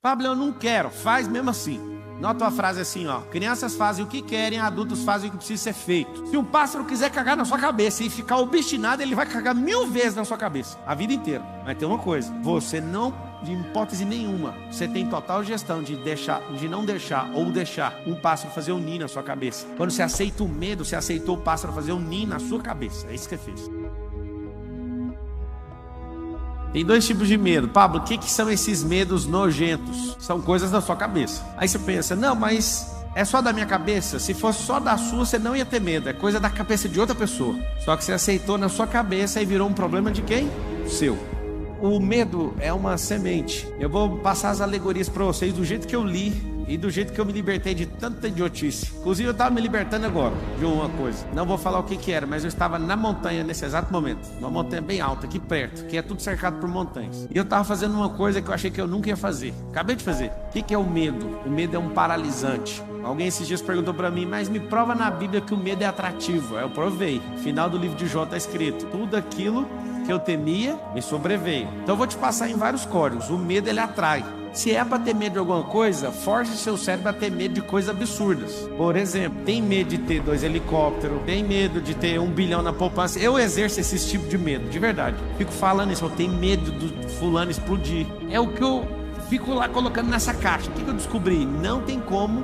Pablo, eu não quero, faz mesmo assim. Nota uma frase assim, ó: crianças fazem o que querem, adultos fazem o que precisa ser feito. Se um pássaro quiser cagar na sua cabeça e ficar obstinado, ele vai cagar 1000 vezes na sua cabeça, a vida inteira. Mas tem uma coisa: você não, de hipótese nenhuma, você tem total gestão de não deixar ou deixar um pássaro fazer um ninho na sua cabeça. Quando você aceita o medo, você aceitou o pássaro fazer um ninho na sua cabeça. É isso que você fez. Tem 2 tipos de medo. Pablo, o que são esses medos nojentos? São coisas da sua cabeça. Aí você pensa, não, mas é só da minha cabeça? Se fosse só da sua, você não ia ter medo. É coisa da cabeça de outra pessoa. Só que você aceitou na sua cabeça e virou um problema de quem? Seu. O medo é uma semente. Eu vou passar as alegorias para vocês do jeito que eu li e do jeito que eu me libertei de tanta idiotice. Inclusive eu estava me libertando agora de uma coisa. Não vou falar o que era, mas eu estava na montanha nesse exato momento. Uma montanha bem alta, aqui perto, que é tudo cercado por montanhas. E eu estava fazendo uma coisa que eu achei que eu nunca ia fazer. Acabei de fazer. O que é o medo? O medo é um paralisante. Alguém esses dias perguntou para mim, mas me prova na Bíblia que o medo é atrativo. Aí eu provei. No final do livro de Jó está escrito: tudo aquilo que eu temia me sobreveio. Então eu vou te passar em vários códigos. O medo, ele atrai. Se é para ter medo de alguma coisa, force seu cérebro a ter medo de coisas absurdas. Por exemplo, tem medo de ter 2 helicópteros, tem medo de ter 1 bilhão na poupança. Eu exerço esse tipo de medo, de verdade. Fico falando isso, eu tenho medo do fulano explodir. É o que eu fico lá colocando nessa caixa. O que eu descobri? Não tem como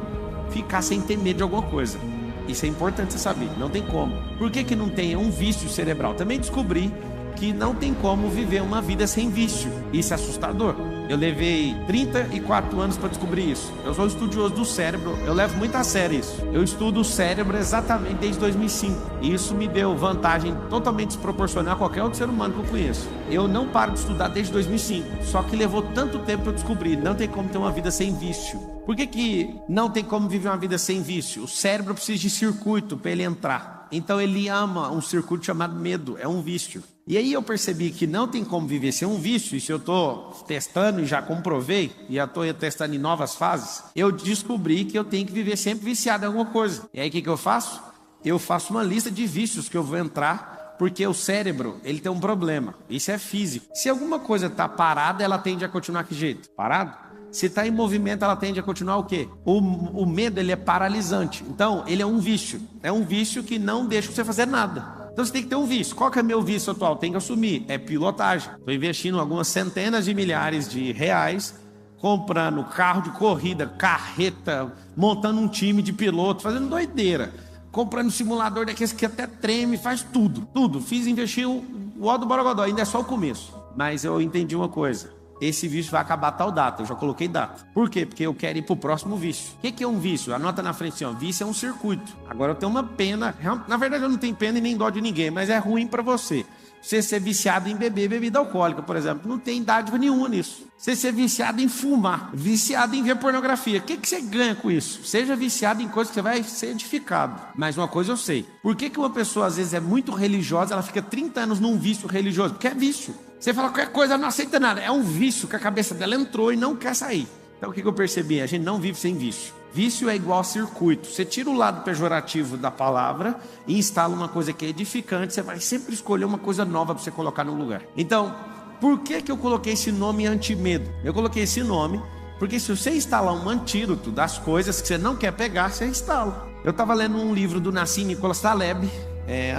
ficar sem ter medo de alguma coisa. Isso é importante você saber, não tem como. Por que não tem? É um vício cerebral. Também descobri que não tem como viver uma vida sem vício. Isso é assustador. Eu levei 34 anos para descobrir isso. Eu sou estudioso do cérebro, eu levo muito a sério isso. Eu estudo o cérebro exatamente desde 2005. E isso me deu vantagem totalmente desproporcional a qualquer outro ser humano que eu conheço. Eu não paro de estudar desde 2005. Só que levou tanto tempo para eu descobrir. Não tem como ter uma vida sem vício. Por que não tem como viver uma vida sem vício? O cérebro precisa de circuito para ele entrar. Então ele ama um circuito chamado medo. É um vício. E aí eu percebi que não tem como viver sem um vício. E se eu estou testando e já comprovei, e já estou testando em novas fases, eu descobri que eu tenho que viver sempre viciado em alguma coisa. E aí o que eu faço? Eu faço uma lista de vícios que eu vou entrar, porque o cérebro, ele tem um problema. Isso é físico. Se alguma coisa está parada, ela tende a continuar que jeito? Parado? Se está em movimento, ela tende a continuar o quê? O medo, ele é paralisante. Então, ele é um vício. É um vício que não deixa você fazer nada. Então você tem que ter um vício. Qual que é meu vício atual? Tem que assumir. É pilotagem. Estou investindo algumas centenas de milhares de reais, comprando carro de corrida, carreta, montando um time de piloto, fazendo doideira. Comprando um simulador daqueles que até treme, faz tudo. Tudo. Investi o ó do Borogodó. Ainda é só o começo. Mas eu entendi uma coisa. Esse vício vai acabar tal data, eu já coloquei data. Por quê? Porque eu quero ir pro próximo vício. O que é um vício? Anota na frente assim, ó. Vício é um circuito. Agora eu tenho uma pena, na verdade eu não tenho pena e nem dó de ninguém, mas é ruim pra você. Você ser viciado em beber bebida alcoólica, por exemplo, não tem dádiva nenhuma nisso. Você ser viciado em fumar, viciado em ver pornografia, o que você ganha com isso? Seja viciado em coisas que você vai ser edificado. Mas uma coisa eu sei, por que uma pessoa às vezes é muito religiosa, ela fica 30 anos num vício religioso? Porque é vício. Você fala qualquer coisa, ela não aceita nada. É um vício que a cabeça dela entrou e não quer sair. Então o que eu percebi? A gente não vive sem vício. Vício é igual a circuito. Você tira o lado pejorativo da palavra e instala uma coisa que é edificante. Você vai sempre escolher uma coisa nova para você colocar no lugar. Então, por que eu coloquei esse nome anti-medo? Eu coloquei esse nome porque se você instalar um antídoto das coisas que você não quer pegar, você instala. Eu estava lendo um livro do Nassim Nicholas Taleb,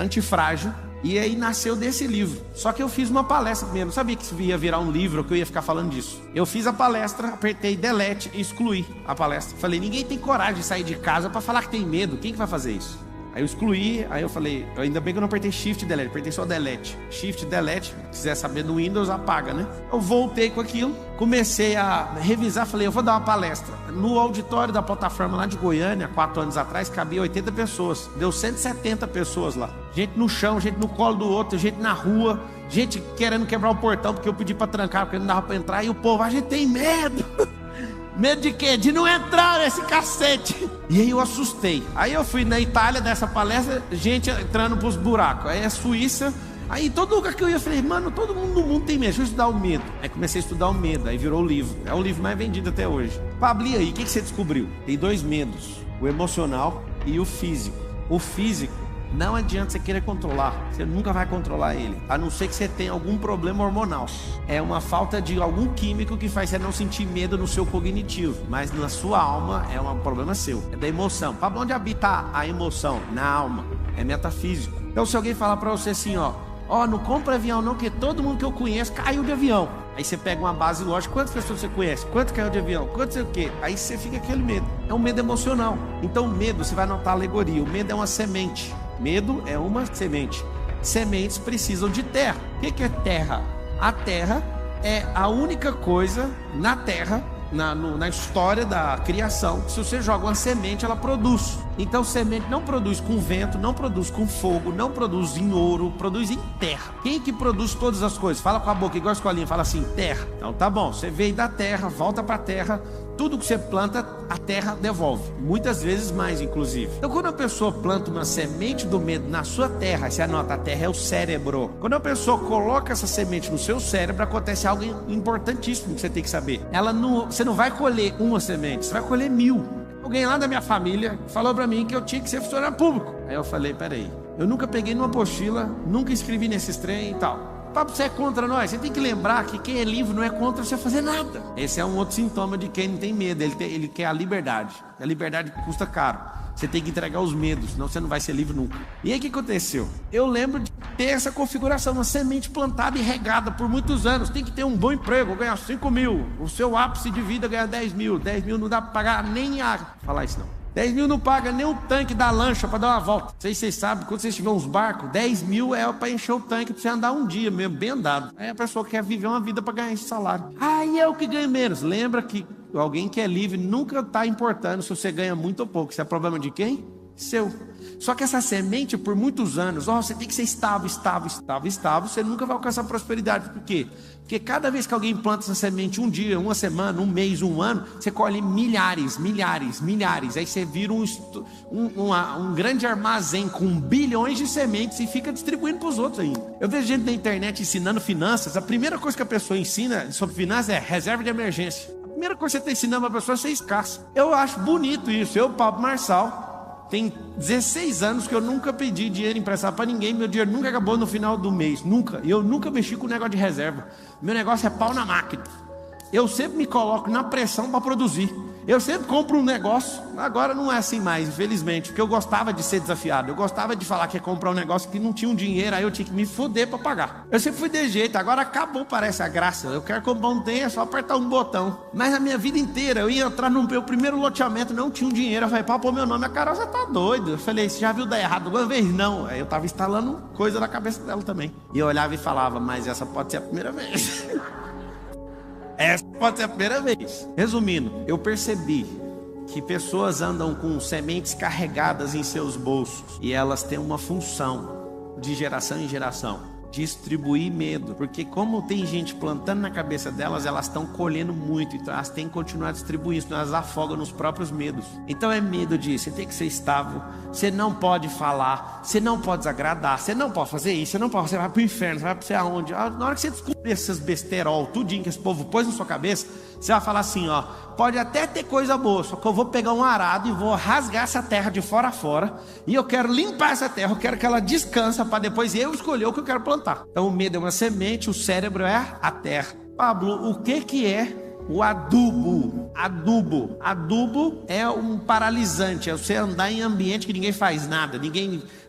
Antifrágil. E aí nasceu desse livro. Só que eu fiz uma palestra primeiro. Não sabia que isso ia virar um livro, que eu ia ficar falando disso. Eu fiz a palestra, apertei delete e excluí a palestra. Falei, ninguém tem coragem de sair de casa para falar que tem medo. Quem que vai fazer isso? Aí eu excluí, aí eu falei, ainda bem que eu não apertei Shift Delete, apertei só Delete. Shift Delete, se quiser saber do Windows, apaga, né? Eu voltei com aquilo, comecei a revisar, falei, eu vou dar uma palestra. No auditório da plataforma lá de Goiânia, 4 anos atrás, cabia 80 pessoas. Deu 170 pessoas lá. Gente no chão, gente no colo do outro, gente na rua, gente querendo quebrar o portão porque eu pedi pra trancar, porque não dava pra entrar. E o povo, a gente tem medo. Medo de quê? De não entrar nesse cacete. E aí eu assustei. Aí eu fui na Itália dessa palestra, gente entrando pros buracos. Aí a Suíça. Aí todo lugar que eu ia, eu falei, mano, todo mundo no mundo tem medo, deixa eu estudar o medo. Aí comecei a estudar o medo, aí virou o livro. É o livro mais vendido até hoje. Pablo, e aí, o que você descobriu? Tem 2 medos, o emocional e o físico. O físico Não adianta você querer controlar, você nunca vai controlar ele, a não ser que você tenha algum problema hormonal. É uma falta de algum químico que faz você não sentir medo no seu cognitivo, mas na sua alma é um problema seu, é da emoção. Para onde habita a emoção? Na alma, é metafísico. Então se alguém falar para você assim, ó, não compra avião não, porque todo mundo que eu conheço caiu de avião. Aí você pega uma base lógica, quantas pessoas você conhece? Quanto caiu de avião? Quanto sei o quê? Aí você fica aquele medo. É um medo emocional. Então o medo, você vai notar a alegoria, o medo é uma semente. Medo é uma semente. Sementes precisam de terra. O que é terra? A terra é a única coisa na terra, na história da criação, se você joga uma semente, ela produz. Então semente não produz com vento, não produz com fogo, não produz em ouro, produz em terra. Quem que produz todas as coisas? Fala com a boca igual a escolinha, fala assim, terra. Então tá bom, você veio da terra, volta pra terra. Tudo que você planta, a terra devolve. Muitas vezes mais, inclusive. Então quando a pessoa planta uma semente do medo na sua terra, você anota, a terra é o cérebro. Quando a pessoa coloca essa semente no seu cérebro, acontece algo importantíssimo que você tem que saber. Você não vai colher uma semente, você vai colher 1000. Alguém lá da minha família falou pra mim que eu tinha que ser funcionário público. Aí eu falei, peraí, eu nunca peguei numa apostila, nunca escrevi nesses trem e tal. Papo, você é contra nós? Você tem que lembrar que quem é livre não é contra você fazer nada. Esse é um outro sintoma de quem não tem medo. Ele quer a liberdade. A liberdade custa caro. Você tem que entregar os medos, senão você não vai ser livre nunca. E aí o que aconteceu? Eu lembro de ter essa configuração, uma semente plantada e regada por muitos anos. Tem que ter um bom emprego, ganhar 5 mil. O seu ápice de vida ganhar 10 mil. 10 mil não dá para pagar nem a... Falar isso não. 10 mil não paga nem o tanque da lancha para dar uma volta. Não sei se vocês sabem, quando vocês tiverem uns barcos, 10 mil é para encher o tanque para você andar um dia mesmo, bem andado. Aí a pessoa quer viver uma vida para ganhar esse salário. Aí é o que ganha menos. Lembra que alguém que é livre nunca está importando se você ganha muito ou pouco. Isso é problema de quem? Seu. Só que essa semente, por muitos anos, você tem que ser estável, você nunca vai alcançar prosperidade. Por quê? Porque cada vez que alguém planta essa semente, um dia, uma semana, um mês, um ano, você colhe milhares. Aí você vira um grande armazém com bilhões de sementes e fica distribuindo para os outros ainda. Eu vejo gente na internet ensinando finanças. A primeira coisa que a pessoa ensina sobre finanças é reserva de emergência. A primeira coisa que você está ensinando para a pessoa é ser escasso. Eu acho bonito isso. Eu, Pablo Marçal, tem 16 anos que eu nunca pedi dinheiro emprestado para ninguém. Meu dinheiro nunca acabou no final do mês. Nunca. Eu nunca mexi com o negócio de reserva. Meu negócio é pau na máquina. Eu sempre me coloco na pressão para produzir. Eu sempre compro um negócio. Agora não é assim mais, infelizmente. Porque eu gostava de ser desafiado. Eu gostava de falar que ia comprar um negócio que não tinha um dinheiro. Aí eu tinha que me foder para pagar. Eu sempre fui de jeito. Agora acabou, parece a graça. Eu quero comprar um trem, é só apertar um botão. Mas a minha vida inteira, eu ia entrar no meu primeiro loteamento, não tinha um dinheiro. Eu falei, pá, pô, meu nome, a Carol, você tá doido. Eu falei, você já viu dar errado uma vez? Não. Aí eu tava instalando coisa na cabeça dela também. E eu olhava e falava, mas essa pode ser a primeira vez. Essa pode ser a primeira vez. Resumindo, eu percebi que pessoas andam com sementes carregadas em seus bolsos e elas têm uma função de geração em geração. Distribuir medo, porque como tem gente plantando na cabeça delas, elas estão colhendo muito, então elas têm que continuar distribuindo, senão elas afogam nos próprios medos. Então é medo de você tem que ser estável, você não pode falar, você não pode desagradar, você não pode fazer isso, você não pode, você vai pro inferno, você vai pra você aonde? Na hora que você descobrir esses besterol, tudinho que esse povo pôs na sua cabeça, você vai falar assim, ó, pode até ter coisa boa, só que eu vou pegar um arado e vou rasgar essa terra de fora a fora, e eu quero limpar essa terra, eu quero que ela descansa para depois eu escolher o que eu quero plantar. Então o medo é uma semente, o cérebro é a terra. Pablo, o que é o adubo? Adubo é um paralisante, é você andar em ambiente que ninguém faz nada,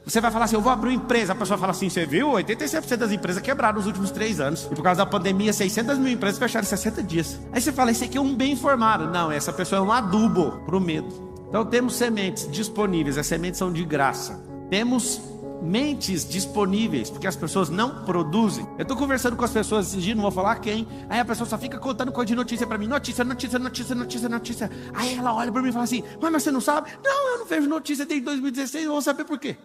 você vai falar assim, eu vou abrir uma empresa, a pessoa fala assim, você viu, 86% das empresas quebraram nos últimos 3 anos, e por causa da pandemia 600 mil empresas fecharam em 60 dias. Aí você fala, esse aqui é um bem informado. Não, essa pessoa é um adubo para o medo. Então temos sementes disponíveis, as sementes são de graça. Temos mentes disponíveis, porque as pessoas não produzem. Eu tô conversando com as pessoas esses dias, não vou falar quem. Aí a pessoa só fica contando coisa de notícia pra mim, notícia. Aí ela olha pra mim e fala assim, mas você não sabe? Não, eu não vejo notícia desde 2016, eu vou saber por quê.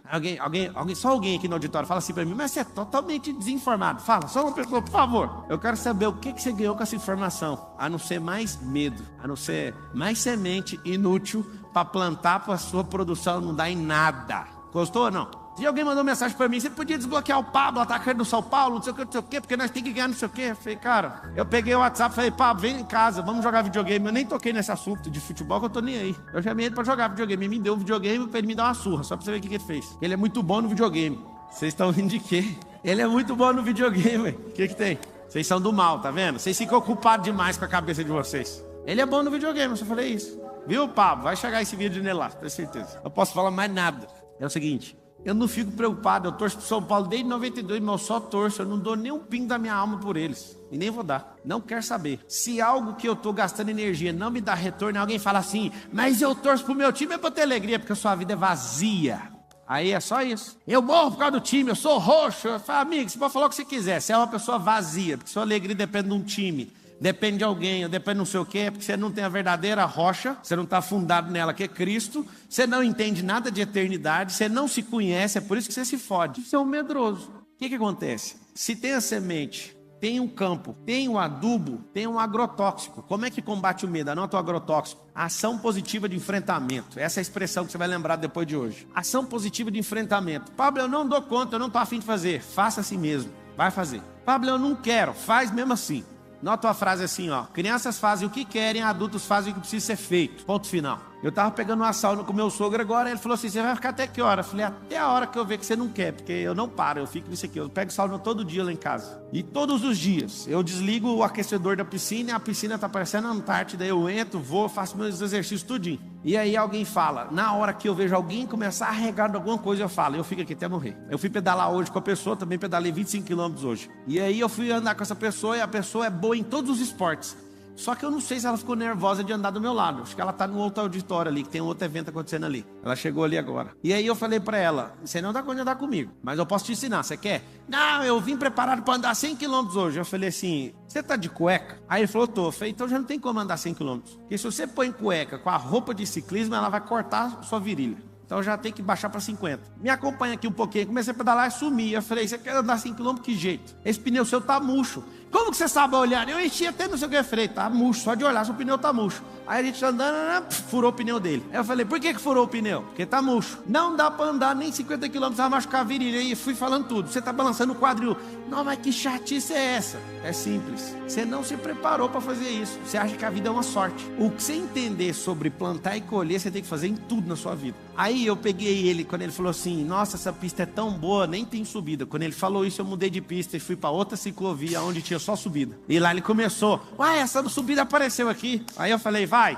Só alguém aqui no auditório fala assim pra mim, mas você é totalmente desinformado. Fala, só uma pessoa, por favor. Eu quero saber o que você ganhou com essa informação, a não ser mais medo, a não ser mais semente inútil pra plantar pra sua produção não dar em nada. Gostou ou não? Se alguém mandou mensagem pra mim, você podia desbloquear o Pablo, atacante do São Paulo, não sei o que, porque nós temos que ganhar não sei o que. Eu falei, cara, eu peguei o WhatsApp e falei, Pablo, vem em casa, vamos jogar videogame. Eu nem toquei nesse assunto de futebol, que eu tô nem aí. Eu chamei ele pra jogar videogame, ele me deu um videogame pra ele me dar uma surra, só pra você ver o que ele fez. Ele é muito bom no videogame. Vocês estão rindo de quê? Ele é muito bom no videogame, o que tem? Vocês são do mal, tá vendo? Vocês ficam ocupados demais com a cabeça de vocês. Ele é bom no videogame, eu só falei isso. Viu, Pablo? Vai chegar esse vídeo nele lá, tenho certeza. Não posso falar mais nada. É o seguinte, eu não fico preocupado, eu torço pro São Paulo desde 92, mas eu só torço, eu não dou nem um pingo da minha alma por eles. E nem vou dar. Não quero saber. Se algo que eu tô gastando energia não me dá retorno, alguém fala assim, mas eu torço pro meu time é pra ter alegria, porque a sua vida é vazia. Aí é só isso. Eu morro por causa do time, eu sou roxo. Eu falo, amigo, você pode falar o que você quiser. Você é uma pessoa vazia, porque sua alegria depende de um time. Depende de alguém, ou depende de não sei o quê, porque você não tem a verdadeira rocha, você não está fundado nela, que é Cristo, você não entende nada de eternidade, você não se conhece, é por isso que você se fode. Você é um medroso. O que acontece? Se tem a semente, tem um campo, tem um adubo, tem um agrotóxico. Como é que combate o medo? Anota o agrotóxico. Ação positiva de enfrentamento. Essa é a expressão que você vai lembrar depois de hoje. Ação positiva de enfrentamento. Pablo, eu não dou conta, eu não estou afim de fazer. Faça assim mesmo. Vai fazer. Pablo, eu não quero. Faz mesmo assim. Nota a frase assim, ó. Crianças fazem o que querem, adultos fazem o que precisa ser feito. Ponto final. Eu tava pegando uma sauna com meu sogro agora, ele falou assim, você vai ficar até que hora? Eu falei, até a hora que eu ver que você não quer, porque eu não paro, eu fico nisso aqui. Eu pego sauna todo dia lá em casa. E todos os dias, eu desligo o aquecedor da piscina e a piscina tá parecendo uma Antártida, eu entro, vou, faço meus exercícios tudinho. E aí alguém fala, na hora que eu vejo alguém começar a regar de alguma coisa, eu falo, eu fico aqui até morrer. Eu fui pedalar hoje com a pessoa, também pedalei 25 km hoje. E aí eu fui andar com essa pessoa e a pessoa é boa em todos os esportes. Só que eu não sei se ela ficou nervosa de andar do meu lado. Acho que ela tá no outro auditório ali, que tem um outro evento acontecendo ali. Ela chegou ali agora. E aí eu falei pra ela, você não dá conta de andar comigo, mas eu posso te ensinar, você quer? Não, eu vim preparado pra andar 100 km hoje. Eu falei assim, você tá de cueca? Aí ele falou, tô. Eu falei, então já não tem como andar 100 km. Porque se você põe cueca com a roupa de ciclismo, ela vai cortar sua virilha. Então já tem que baixar para 50. Me acompanha aqui um pouquinho. Comecei a pedalar e sumi. Eu falei, você quer andar 5 km? Que jeito? Esse pneu seu tá murcho. Como que você sabe olhar? Eu enchi até não sei o que. Eu falei, tá murcho. Só de olhar, seu pneu tá murcho. Aí a gente andando, furou o pneu dele. Aí eu falei, por que furou o pneu? Porque tá murcho. Não dá para andar nem 50 km, vai machucar a virilha. E fui falando tudo. Você tá balançando o quadril. Não, mas que chatice é essa? É simples. Você não se preparou para fazer isso. Você acha que a vida é uma sorte. O que você entender sobre plantar e colher, você tem que fazer em tudo na sua vida. Aí eu peguei ele, quando ele falou assim, nossa, essa pista é tão boa, nem tem subida. Quando ele falou isso, eu mudei de pista e fui para outra ciclovia, onde tinha só subida. E lá ele começou, uai, essa subida apareceu aqui. Aí eu falei, vai,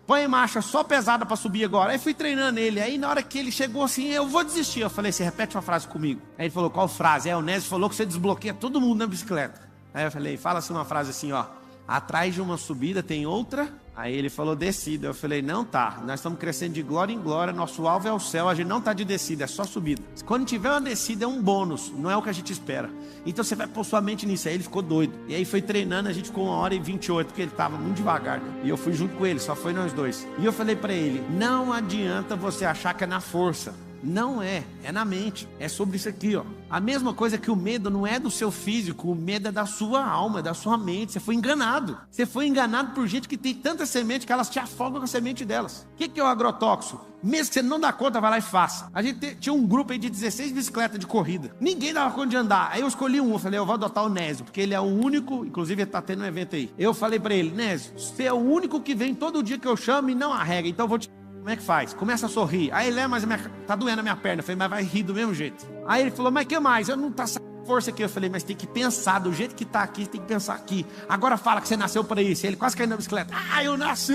põe marcha só pesada para subir agora. Aí fui treinando ele, aí na hora que ele chegou assim, eu vou desistir. Eu falei, você repete uma frase comigo. Aí ele falou, qual frase? O Nésio falou que você desbloqueia todo mundo na bicicleta. Aí eu falei, fala assim uma frase assim, ó, atrás de uma subida tem outra. Aí ele falou descida. Eu falei, não tá, nós estamos crescendo de glória em glória, nosso alvo é o céu, a gente não tá de descida, é só subida. Quando tiver uma descida é um bônus, não é o que a gente espera. Então você vai pôr sua mente nisso. Aí ele ficou doido. E aí foi treinando, a gente ficou 1h28, porque ele tava muito devagar, né? E eu fui junto com ele, só foi nós dois. E eu falei pra ele, não adianta você achar que é na força. Não é, é na mente, é sobre isso aqui, ó. A mesma coisa que o medo não é do seu físico, o medo é da sua alma, é da sua mente. Você foi enganado. Você foi enganado por gente que tem tanta semente que elas te afogam com a semente delas. O que é o agrotóxico? Mesmo que você não dá conta, vai lá e faça. A gente tinha um grupo aí de 16 bicicletas de corrida. Ninguém dava conta de andar. Aí eu escolhi um, eu falei, eu vou adotar o Nésio, porque ele é o único, inclusive ele tá tendo um evento aí. Eu falei pra ele, Nésio, você é o único que vem todo dia que eu chamo e não arrega, então eu vou te... Como é que faz? Começa a sorrir. Aí ele, mas tá doendo a minha perna. Eu falei, mas vai rir do mesmo jeito. Aí ele falou, mas que mais? Eu não tá saindo força aqui. Eu falei, mas tem que pensar do jeito que tá aqui, tem que pensar aqui. Agora fala que você nasceu para isso. Ele quase caiu na bicicleta. Ah, eu nasci!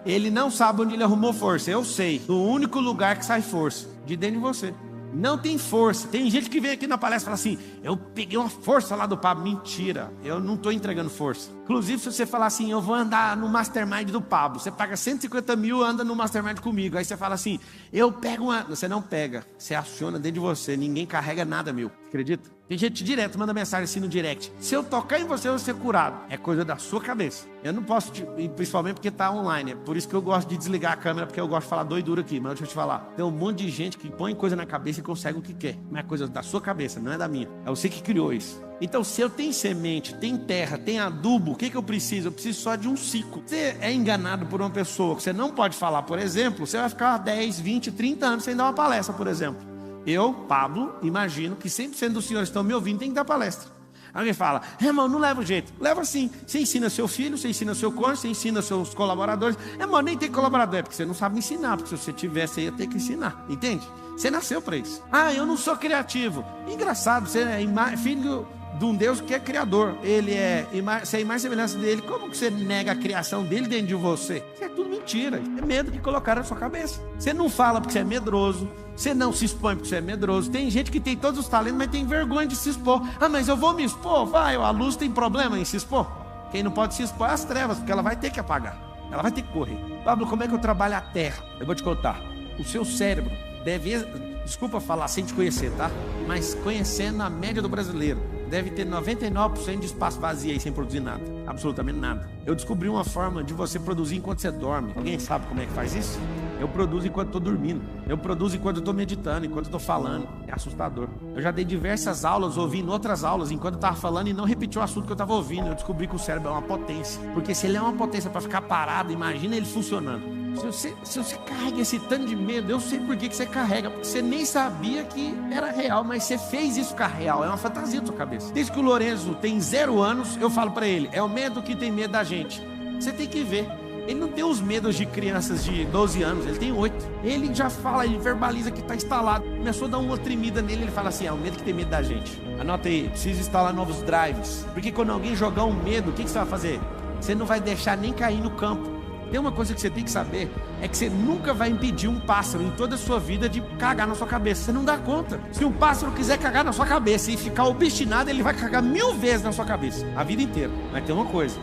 Ele não sabe onde ele arrumou força. Eu sei. Do único lugar que sai força, de dentro de você. Não tem força. Tem gente que vem aqui na palestra e fala assim, eu peguei uma força lá do Pablo. Mentira, eu não estou entregando força. Inclusive, se você falar assim, eu vou andar no Mastermind do Pablo, você paga 150 mil, anda no Mastermind comigo. Aí você fala assim, eu pego uma... Você não pega, você aciona dentro de você. Ninguém carrega nada, meu. Acredita? Tem gente direto, manda mensagem assim no direct. Se eu tocar em você, eu vou ser curado. É coisa da sua cabeça. Eu não posso, principalmente porque tá online. É por isso que eu gosto de desligar a câmera, porque eu gosto de falar doidura aqui. Mas deixa eu te falar. Tem um monte de gente que põe coisa na cabeça e consegue o que quer. Mas é coisa da sua cabeça, não é da minha. É você que criou isso. Então, se eu tenho semente, tem terra, tem adubo, o que eu preciso? Eu preciso só de um ciclo. Você é enganado por uma pessoa que você não pode falar, por exemplo, você vai ficar 10, 20, 30 anos sem dar uma palestra, por exemplo. Eu, Pablo, imagino que 100% dos senhores que estão me ouvindo tem que dar palestra. Alguém fala, irmão, não leva o jeito. Leva sim. Você ensina seu filho, você ensina seu cônjuge, você ensina seus colaboradores. Irmão, nem tem colaborador, é porque você não sabe ensinar. Porque se você tivesse, você ia ter que ensinar. Entende? Você nasceu para isso. Ah, eu não sou criativo. Engraçado, você é filho de um Deus que é criador. Você é imagem e semelhança dele. Como que você nega a criação dele dentro de você? Isso é tudo mentira. É medo que colocaram na sua cabeça. Você não fala porque você é medroso. Você não se expõe porque você é medroso. Tem gente que tem todos os talentos, mas tem vergonha de se expor. Ah, mas eu vou me expor? Vai, a luz tem problema em se expor. Quem não pode se expor é as trevas, porque ela vai ter que apagar. Ela vai ter que correr. Pablo, como é que eu trabalho a terra? Eu vou te contar. O seu cérebro deve, desculpa falar sem te conhecer, tá? Mas conhecendo a média do brasileiro, deve ter 99% de espaço vazio aí sem produzir nada. Absolutamente nada. Eu descobri uma forma de você produzir enquanto você dorme. Alguém sabe como é que faz isso? Eu produzo enquanto estou dormindo. Eu produzo enquanto estou meditando, enquanto estou falando. É assustador. Eu já dei diversas aulas, ouvindo outras aulas, enquanto eu estava falando e não repeti o assunto que eu estava ouvindo. Eu descobri que o cérebro é uma potência. Porque se ele é uma potência para ficar parado, imagina ele funcionando. Se você carrega esse tanto de medo, eu sei por que você carrega. Porque você nem sabia que era real, mas você fez isso ficar real. É uma fantasia da sua cabeça. Desde que o Lorenzo tem 0 anos, eu falo para ele, é o medo que tem medo da gente. Você tem que ver. Ele não tem os medos de crianças de 12 anos, ele tem 8. Ele já fala, ele verbaliza que está instalado. Começou a dar uma tremida nele, ele fala assim, é o medo que tem medo da gente. Anota aí, precisa instalar novos drives. Porque quando alguém jogar um medo, o que você vai fazer? Você não vai deixar nem cair no campo. Tem uma coisa que você tem que saber, é que você nunca vai impedir um pássaro em toda a sua vida de cagar na sua cabeça. Você não dá conta. Se um pássaro quiser cagar na sua cabeça e ficar obstinado, ele vai cagar 1000 vezes na sua cabeça, a vida inteira. Mas tem uma coisa,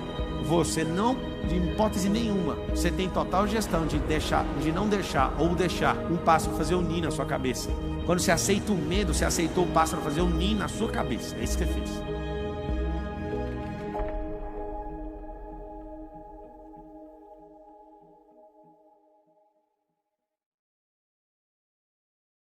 você não, de hipótese nenhuma, você tem total gestão de não deixar ou deixar um pássaro fazer um ninho na sua cabeça. Quando você aceita o medo, você aceitou o pássaro fazer um ninho na sua cabeça. É isso que você fez.